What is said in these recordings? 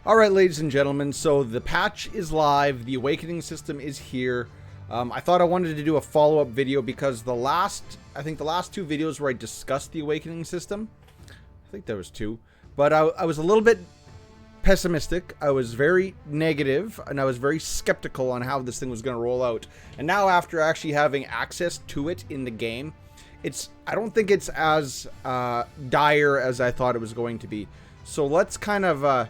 Alright, ladies and gentlemen, so the patch is live, the awakening system is here. I thought I wanted to do a follow-up video because I think the last two videos where I discussed the awakening system, I think there was two, but I was a little bit pessimistic, I was very negative, and I was very skeptical on how this thing was going to roll out. And now after actually having access to it in the game, I don't think it's as dire as I thought it was going to be. So let's kind of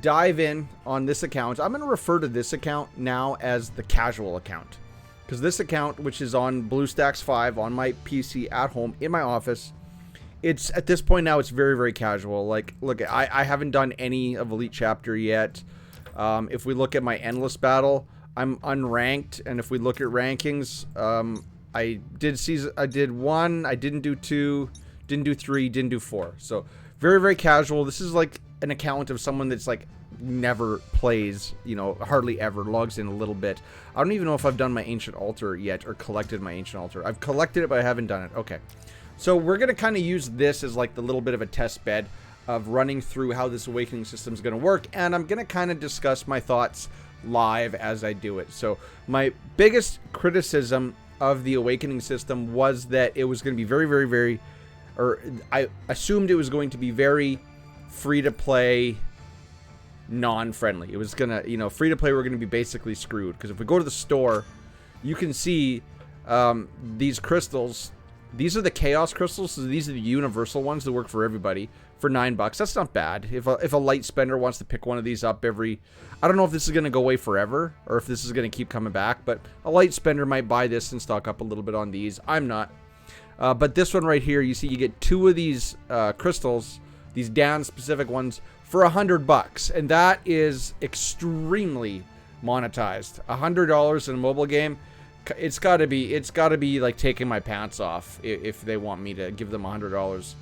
dive in on this account. I'm going to refer to this account now as the casual account, because this account, which is on BlueStacks 5 on my PC at home in my office, it's at this point now it's very, very casual. Like, look, I haven't done any of Elite Chapter yet. If we look at my endless battle, I'm unranked, and if we look at rankings, I did 1, I didn't do 2, didn't do 3, didn't do 4. So very, very casual. This is like an account of someone that's like never plays, you know, hardly ever, logs in a little bit. I don't even know if I've done my ancient altar yet or collected my ancient altar. I've collected it, but I haven't done it. Okay. So we're going to kind of use this as like the little bit of a test bed of running through how this awakening system is going to work. And I'm going to kind of discuss my thoughts live as I do it. So my biggest criticism of the awakening system was that it was going to be very, very, very, or I assumed it was going to be very free-to-play, non-friendly. It was gonna, you know, free-to-play, we're gonna be basically screwed, because if we go to the store, you can see these crystals. These are the chaos crystals, so these are the universal ones that work for everybody for $9. That's not bad. If a light spender wants to pick one of these up every, I don't know if this is gonna go away forever or if this is gonna keep coming back, but a light spender might buy this and stock up a little bit on these. I'm not. But this one right here, you see, you get 2 of these crystals, these Dan specific ones, for $100, and that is extremely monetized. $100 in a mobile game, it's got to be like taking my pants off if they want me to give them $100.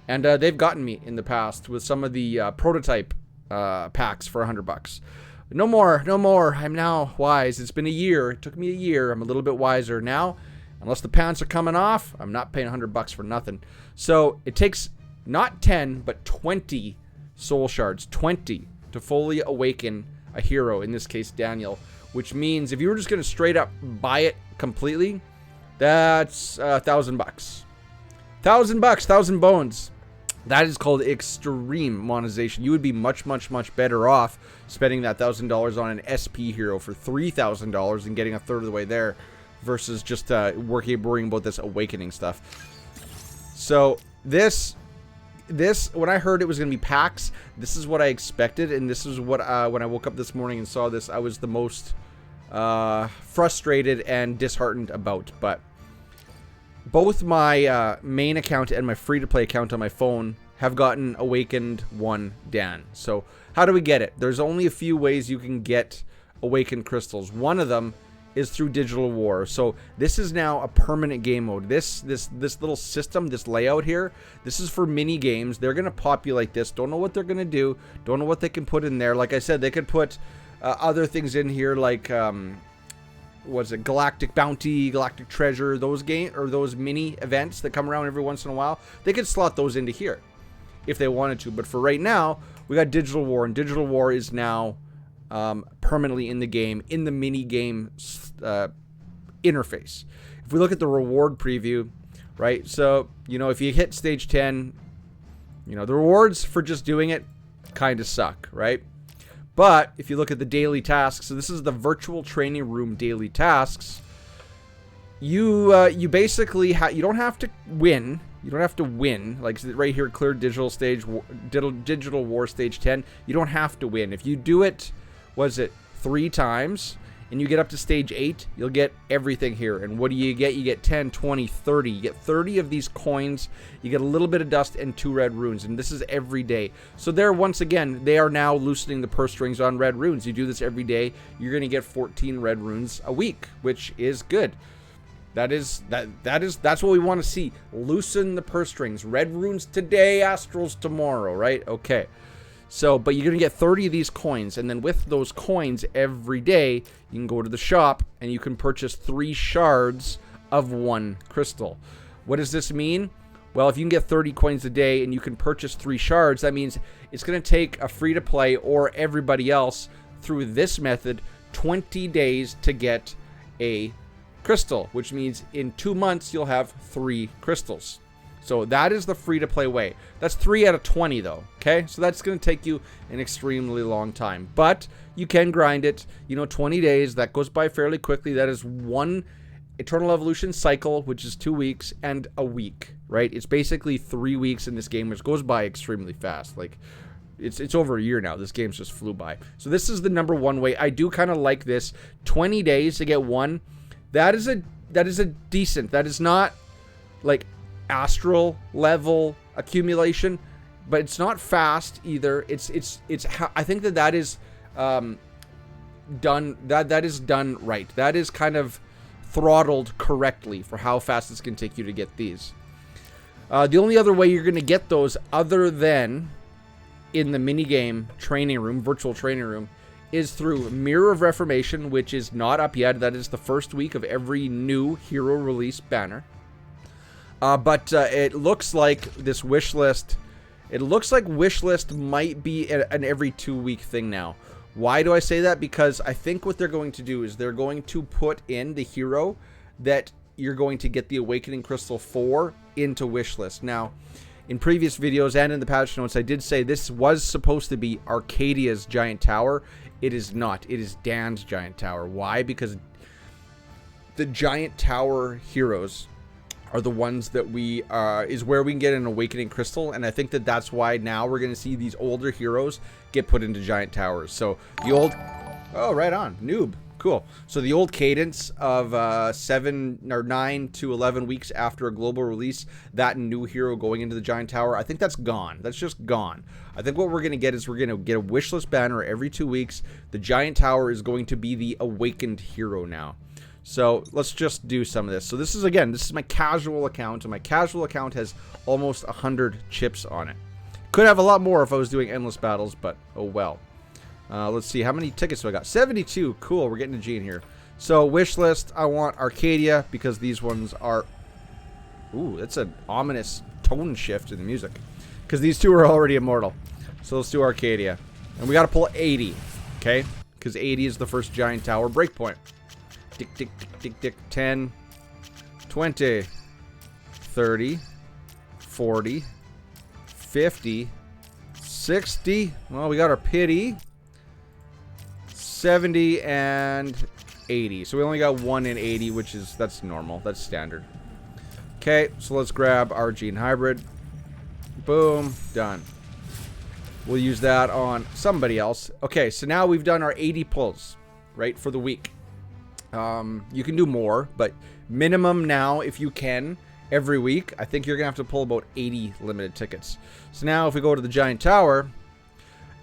And they've gotten me in the past with some of the prototype packs for $100. No more. I'm now wise. It's been a year. It took me a year. I'm a little bit wiser now. Unless the pants are coming off, I'm not paying $100 for nothing. So it takes not 10, but 20 soul shards, 20 to fully awaken a hero, in this case Daniel, which means if you were just going to straight up buy it completely, that's $1,000. $1,000, bones. That is called extreme monetization. You would be much, much, much better off spending that $1,000 on an SP hero for $3,000 and getting a third of the way there, versus just worrying about this awakening stuff. So this when I heard it was going to be packs, this is what I expected, and this is what when I woke up this morning and saw this, I was the most frustrated and disheartened about. But both my main account and my free-to-play account on my phone have gotten awakened 1 Dan. So how do we get it? There's only a few ways you can get awakened crystals. One of them is through Digital War. So this is now a permanent game mode. This little system, this layout here, this is for mini games. They're gonna populate this. Don't know what they're gonna do. Don't know what they can put in there. Like I said, they could put other things in here, like was it Galactic Bounty, Galactic Treasure, those those mini events that come around every once in a while. They could slot those into here if they wanted to. But for right now, we got Digital War, and Digital War is now permanently in the game, in the mini game interface. If we look at the reward preview, right? So, you know, if you hit stage 10, you know, the rewards for just doing it kind of suck, right? But if you look at the daily tasks, so this is the virtual training room daily tasks. You basically you don't have to win. You don't have to win. Like right here, clear digital war stage 10. You don't have to win. If you do it, was it 3 times, and you get up to stage 8, you'll get everything here. And what do you get? You get 10, 20, 30. You get 30 of these coins. You get a little bit of dust and 2 red runes. And this is every day. So there, once again, they are now loosening the purse strings on red runes. You do this every day, you're going to get 14 red runes a week, which is good. That's what we want to see. Loosen the purse strings. Red runes today, astrals tomorrow, right? Okay. So, but you're going to get 30 of these coins, and then with those coins every day, you can go to the shop and you can purchase 3 shards of 1 crystal. What does this mean? Well, if you can get 30 coins a day and you can purchase 3 shards, that means it's going to take a free-to-play or everybody else through this method 20 days to get a crystal, which means in 2 months you'll have 3 crystals. So that is the free-to-play way. That's 3 out of 20 though, okay? So that's going to take you an extremely long time. But you can grind it, 20 days. That goes by fairly quickly. That is 1 Eternal Evolution cycle, which is 2 weeks, and a week, right? It's basically 3 weeks in this game, which goes by extremely fast. Like, it's over a year now. This game's just flew by. So this is the number 1 way. I do kind of like this. 20 days to get 1. That is a decent. That is not like astral level accumulation, but it's not fast either. It's I think that is done. That is done right. That is kind of throttled correctly for how fast it's going to take you to get these. The only other way you're going to get those, other than in the minigame training room, virtual training room, is through Mirror of Reformation, which is not up yet. That is the first week of every new hero release banner. But it looks like this Wishlist, it looks like Wishlist might be an every 2 week thing now. Why do I say that? Because I think what they're going to do is they're going to put in the hero that you're going to get the Awakening Crystal for into Wishlist. Now, in previous videos and in the patch notes, I did say this was supposed to be Arcadia's Giant Tower. It is not. It is Dan's Giant Tower. Why? Because the Giant Tower heroes are the ones that is where we can get an Awakening Crystal, and I think that's why now we're going to see these older heroes get put into Giant Towers. So the old, oh, right on, noob, cool. So the old cadence of 7 or 9 to 11 weeks after a global release, that new hero going into the Giant Tower, I think that's gone. That's just gone. I think what we're going to get is we're going to get a Wishlist banner every 2 weeks. The Giant Tower is going to be the awakened hero now. So let's just do some of this. So this is, again, this is my casual account, and my casual account has almost 100 chips on it. Could have a lot more if I was doing endless battles, but oh well. Let's see, how many tickets do I got? 72. Cool, we're getting a G in here. So Wishlist, I want Arcadia because these ones are... Ooh, that's an ominous tone shift in the music. Because these two are already immortal. So let's do Arcadia. And we got to pull 80, okay? Because 80 is the first Giant Tower breakpoint. Tick, tick, tick, tick, tick. 10, 20, 30, 40, 50, 60. Well, we got our pity. 70 and 80. So we only got 1 in 80, which is, that's normal. That's standard. Okay, so let's grab our Gene Hybrid. Boom, done. We'll use that on somebody else. Okay, so now we've done our 80 pulls, right, for the week. You can do more, but minimum now, if you can, every week, I think you're going to have to pull about 80 limited tickets. So now if we go to the Giant Tower,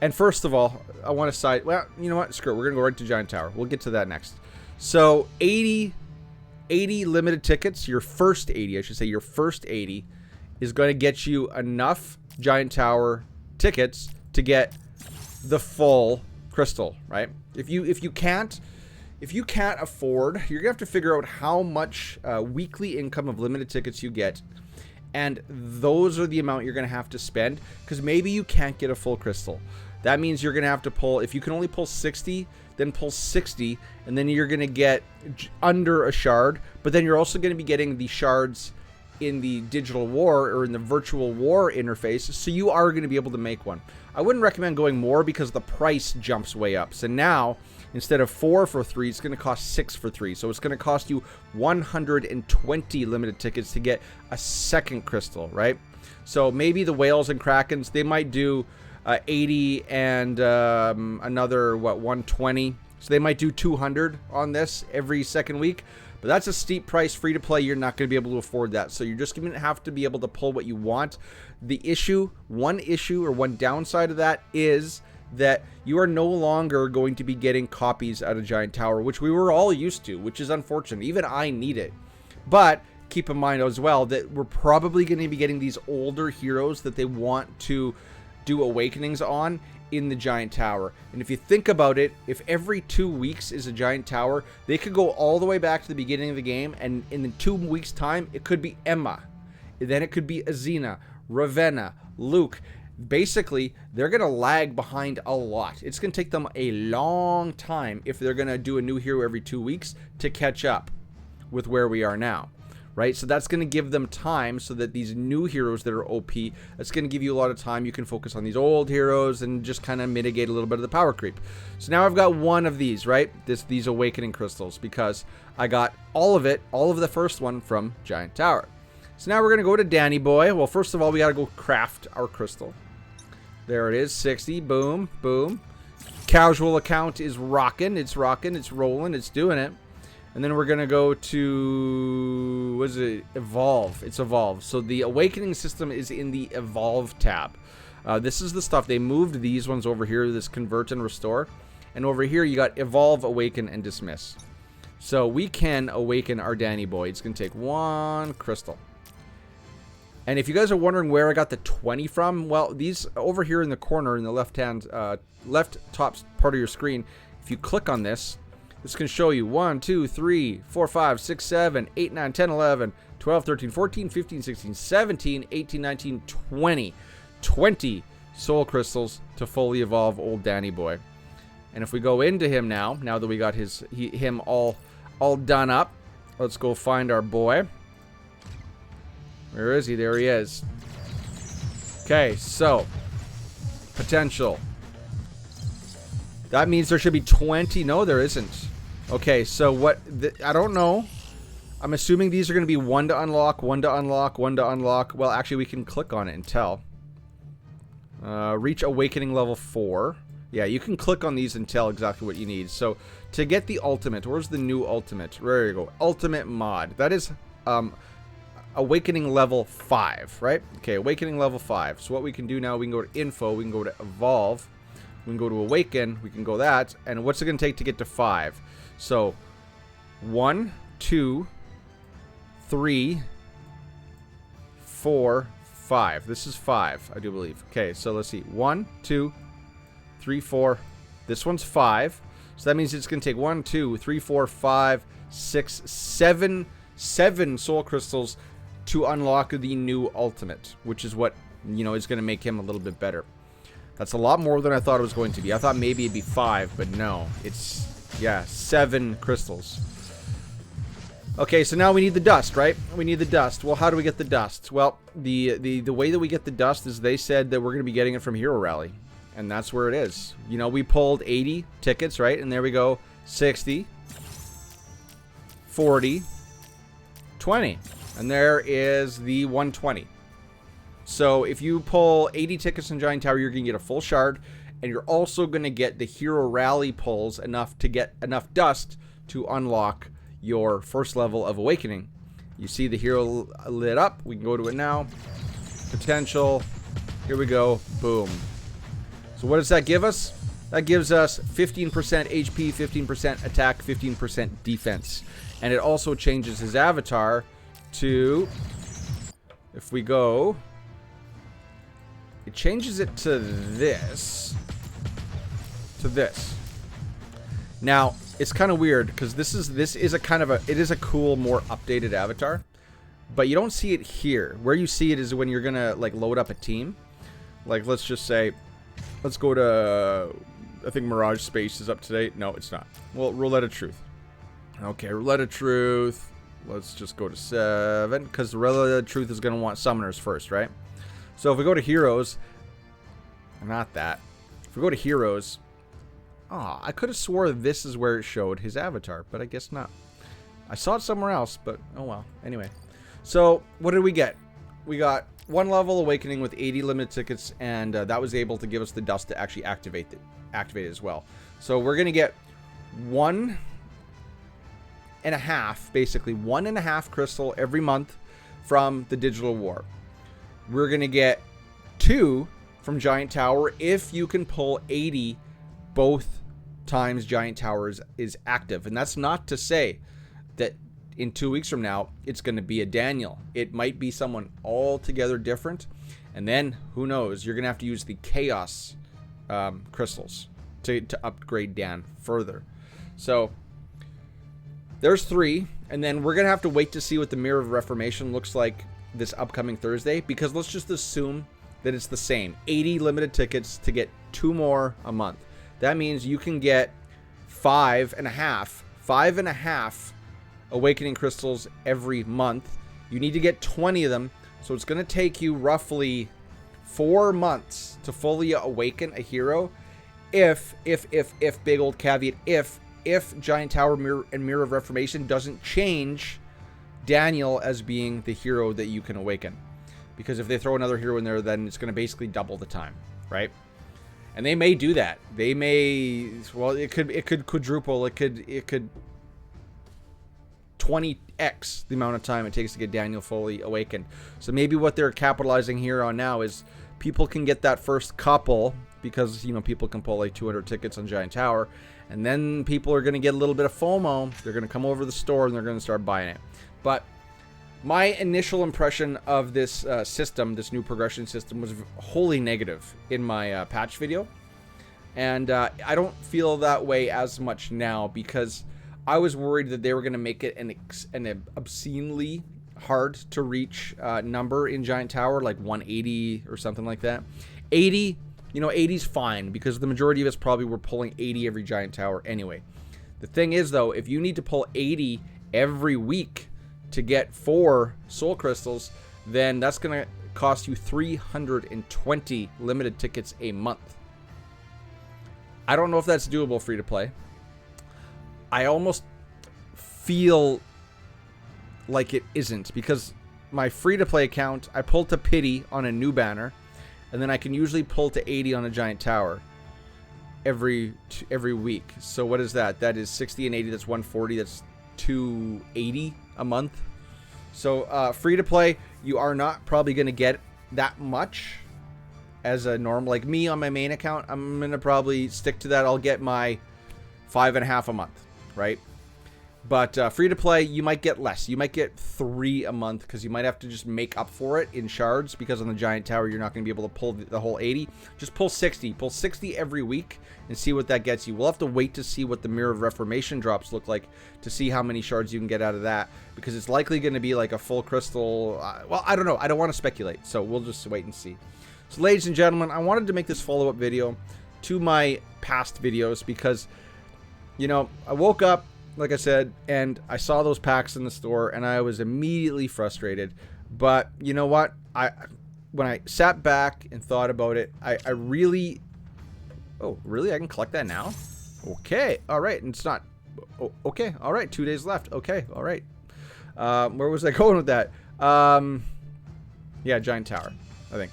and first of all, I want to cite, well, you know what, screw it, we're going to go right to Giant Tower. We'll get to that next. So 80 limited tickets, your first 80, I should say, your first 80 is going to get you enough Giant Tower tickets to get the full crystal, right? If you can't afford, you're gonna have to figure out how much weekly income of limited tickets you get, and those are the amount you're gonna have to spend, because maybe you can't get a full crystal. That means you're gonna have to pull, if you can only pull 60, then pull 60, and then you're gonna get under a shard, but then you're also gonna be getting the shards in the digital war or in the virtual war interface, so you are going to be able to make one. I wouldn't recommend going more because the price jumps way up. So now, instead of 4 for 3, it's going to cost 6 for 3. So it's going to cost you 120 limited tickets to get a second crystal, right? So maybe the whales and krakens, they might do 80 and another, what, 120. So they might do 200 on this every second week. But that's a steep price, free to play. You're not going to be able to afford that. So you're just going to have to be able to pull what you want. The issue, one downside of that is that you are no longer going to be getting copies out of Giant Tower, which we were all used to, which is unfortunate. Even I need it. But keep in mind as well that we're probably going to be getting these older heroes that they want to do awakenings on in the Giant Tower. And if you think about it, if every 2 weeks is a Giant Tower, they could go all the way back to the beginning of the game, and in the 2 weeks time, it could be Emma. Then it could be Azina, Ravenna, Luke. Basically, they're going to lag behind a lot. It's going to take them a long time if they're going to do a new hero every 2 weeks to catch up with where we are now, right? So that's going to give them time so that these new heroes that are OP, that's going to give you a lot of time. You can focus on these old heroes and just kind of mitigate a little bit of the power creep. So now I've got one of these, right? These awakening crystals, because I got all of the first one from Giant Tower. So now we're going to go to Danny Boy. Well, first of all, we got to go craft our crystal. There it is, 60, boom, boom. Casual account is rocking, it's rolling, it's doing it. And then we're going to go to, what is it, Evolve. It's Evolve. So the Awakening system is in the Evolve tab. This is the stuff, they moved these ones over here, this Convert and Restore. And over here you got Evolve, Awaken, and Dismiss. So we can awaken our Danny Boy. It's going to take 1 crystal. And if you guys are wondering where I got the 20 from, well, these over here in the corner in the left top part of your screen, if you click on this, this can show you 1, 2, 3, 4, 5, 6, 7, 8, 9, 10, 11, 12, 13, 14, 15, 16, 17, 18, 19, 20. 20 soul crystals to fully evolve old Danny Boy. And if we go into him now that we got him all done up, let's go find our boy. Where is he? There he is. Okay, so potential. That means there should be 20. No, there isn't. Okay, so what? I don't know. I'm assuming these are going to be 1 to unlock, 1 to unlock, 1 to unlock. Well, actually, we can click on it and tell. Reach awakening level 4. Yeah, you can click on these and tell exactly what you need. So to get the ultimate, where's the new ultimate? There you go. Ultimate mod. That is awakening level 5, right? Okay, awakening level 5. So what we can do now, we can go to info, we can go to evolve, we can go to awaken, we can go that, and what's it going to take to get to 5? So 1, 2, 3, 4, 5. This is 5, I do believe. Okay, so let's see. 1, 2, 3, 4. This one's 5. So that means it's going to take 1, 2, 3, 4, 5, 6, 7 soul crystals to unlock the new ultimate, which is what, you know, is going to make him a little bit better. That's a lot more than I thought it was going to be. I thought maybe it'd be 5, but no. It's, yeah, 7 crystals. Okay, so now we need the dust, right? We need the dust. Well, how do we get the dust? Well, the way that we get the dust is they said that we're going to be getting it from Hero Rally. And that's where it is. You know, we pulled 80 tickets, right? And there we go. 60. 40. 20. And there is the 120. So if you pull 80 tickets in Giant Tower, you're going to get a full shard. And you're also going to get the Hero Rally pulls enough to get enough dust to unlock your first level of Awakening. You see the hero lit up. We can go to it now. Potential. Here we go. Boom. So what does that give us? That gives us 15% HP, 15% attack, 15% defense. And it also changes his avatar to, if we go, it changes it to this. Now, it's kind of weird because this is a kind of it is a cool, more updated avatar, but you don't see it here. Where you see it is when you're gonna like load up a team. Like, let's just say, let's go to, I think Mirage Space is up to date. No, it's not. Well, Roulette of Truth. Okay, Roulette of Truth. Let's just go to 7 because the Roulette of Truth is gonna want summoners first, right? So if we go to heroes, not that. If we go to heroes. Oh, I could have swore this is where it showed his avatar, but I guess not. I saw it somewhere else, but oh well. Anyway, so what did we get? We got 1 level Awakening with 80 limited tickets, and that was able to give us the dust to actually activate it as well. So we're going to get 1.5, basically 1.5 crystal every month from the Digital War. We're going to get 2 from Giant Tower if you can pull 80 both times Giant Tower is active. And that's not to say that in 2 weeks from now it's going to be a Daniel. It might be someone altogether different, and then who knows, you're going to have to use the Chaos crystals to upgrade Dan further. So there's 3, and then we're going to have to wait to see what the Mirror of Reformation looks like this upcoming Thursday, because let's just assume that it's the same. 80 limited tickets to get 2 more a month. That means you can get 5.5 awakening crystals every month. You need to get 20 of them, so it's going to take you roughly 4 months to fully awaken a hero. If big old caveat, if Giant Tower and Mirror of Reformation doesn't change Daniel as being the hero that you can awaken. Because if they throw another hero in there, then it's going to basically double the time, right? And they may do that. They may, well, it could quadruple. It could 20x the amount of time it takes to get Daniel fully awakened. So maybe what they're capitalizing here on now is people can get that first couple, because, you know, people can pull like 200 tickets on Giant Tower, and then people are going to get a little bit of FOMO. They're going to come over to the store and they're going to start buying it. But my initial impression of this system, this new progression system, was wholly negative in my patch video. And I don't feel that way as much now, because I was worried that they were going to make it an obscenely hard to reach number in Giant Tower, like 180 or something like that. 80, you know, 80's fine, because the majority of us probably were pulling 80 every Giant Tower anyway. The thing is, though, if you need to pull 80 every week to get 4 soul crystals, then that's going to cost you 320 limited tickets a month. I don't know if that's doable free to play. I almost feel like it isn't, because my free to play account, I pull to pity on a new banner, and then I can usually pull to 80 on a Giant Tower every week. So what is that? That is 60 and 80. That's 140. That's 280 a month. So free to play, you are not probably going to get that much as a norm. Like me on my main account, I'm going to probably stick to that. I'll get my 5.5 a month, right? But free to play, you might get less. You might get 3 a month, because you might have to just make up for it in shards, because on the Giant Tower you're not going to be able to pull the whole 80. Just pull 60. Pull 60 every week and see what that gets you. We'll have to wait to see what the Mirror of Reformation drops look like to see how many shards you can get out of that, because it's likely going to be like a full crystal. Well, I don't know. I don't want to speculate, so we'll just wait and see. So ladies and gentlemen, I wanted to make this follow-up video to my past videos, because, you know, I woke up, like I said, and I saw those packs in the store, and I was immediately frustrated. But you know what? When I sat back and thought about it, I really... Oh, really? I can collect that now? Okay. All right. And it's not... Oh, okay. All right. 2 days left. Okay. All right. Where was I going with that? Yeah, Giant Tower, I think.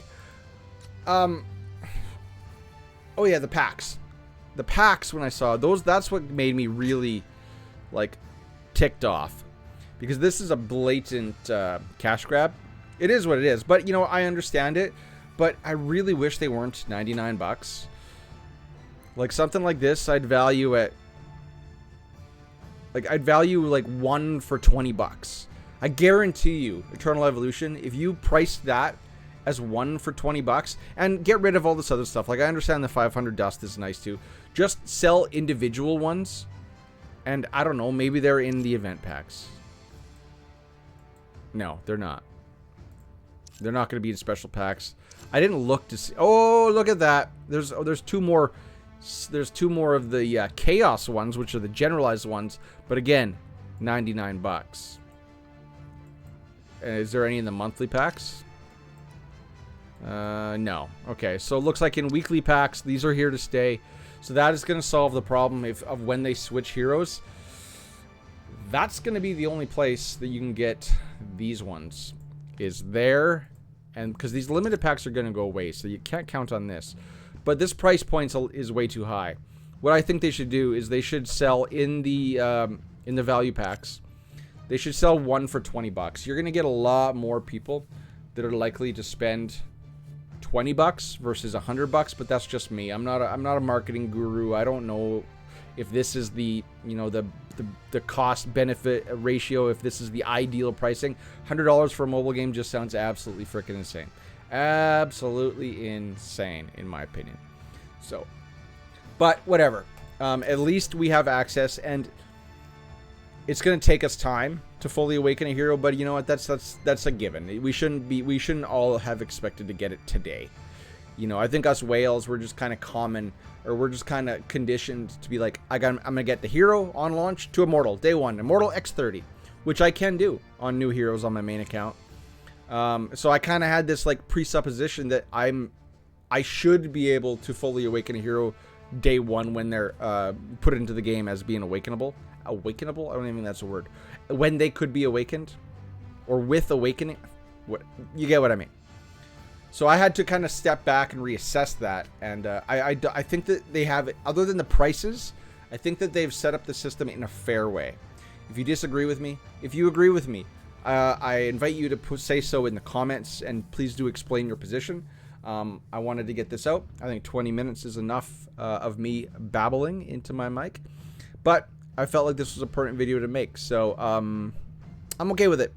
Oh, yeah, the packs. The packs, when I saw those, that's what made me really... like ticked off, because this is a blatant cash grab. It is what it is, but you know, I understand it, but I really wish they weren't 99 bucks. Like something like this, I'd value at like one for 20 bucks. I guarantee you, Eternal Evolution, if you priced that as 1 for 20 bucks and get rid of all this other stuff, like I understand the 500 dust is nice too, just sell individual ones. And I don't know, maybe they're in the event packs. No, they're not. They're not going to be in special packs. I didn't look to see. Oh, look at that. There's 2 more. There's 2 more of the chaos ones, which are the generalized ones. But again, 99 bucks. Is there any in the monthly packs? No. Okay, so it looks like in weekly packs, these are here to stay. So that is going to solve the problem of when they switch heroes. That's going to be the only place that you can get these ones, is there. And because these limited packs are going to go away, so you can't count on this. But this price point is way too high. What I think they should do is they should sell in the value packs. They should sell 1 for 20 bucks. You're going to get a lot more people that are likely to spend 20 bucks versus 100 bucks, but that's just me. I'm not a marketing guru. I don't know if this is the, you know, the cost benefit ratio, if this is the ideal pricing. $100 for a mobile game just sounds absolutely freaking insane. Absolutely insane, in my opinion. So, but whatever. At least we have access, and It's going to take us time to fully awaken a hero, but you know what? That's a given. We shouldn't all have expected to get it today. You know, I think us whales, we're just kind of common, or we're just kind of conditioned to be like, I'm going to get the hero on launch to Immortal, day 1, Immortal X30, which I can do on new heroes on my main account. So I kind of had this like presupposition that I should be able to fully awaken a hero day 1 when they're put into the game as being awakenable. Awakenable? I don't even think that's a word. When they could be awakened, or with awakening. What, you get what I mean? So I had to kind of step back and reassess that, and I think that they have, other than the prices, I think that they've set up the system in a fair way. If you disagree with me, if you agree with me, I invite you to say so in the comments, and please do explain your position. I wanted to get this out. I think 20 minutes is enough of me babbling into my mic, but I felt like this was a pertinent video to make, so I'm okay with it.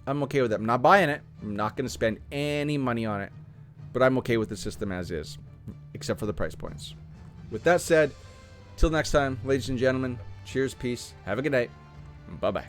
I'm okay with it. I'm not buying it. I'm not going to spend any money on it, but I'm okay with the system as is, except for the price points. With that said, till next time, ladies and gentlemen, cheers, peace, have a good night, bye-bye.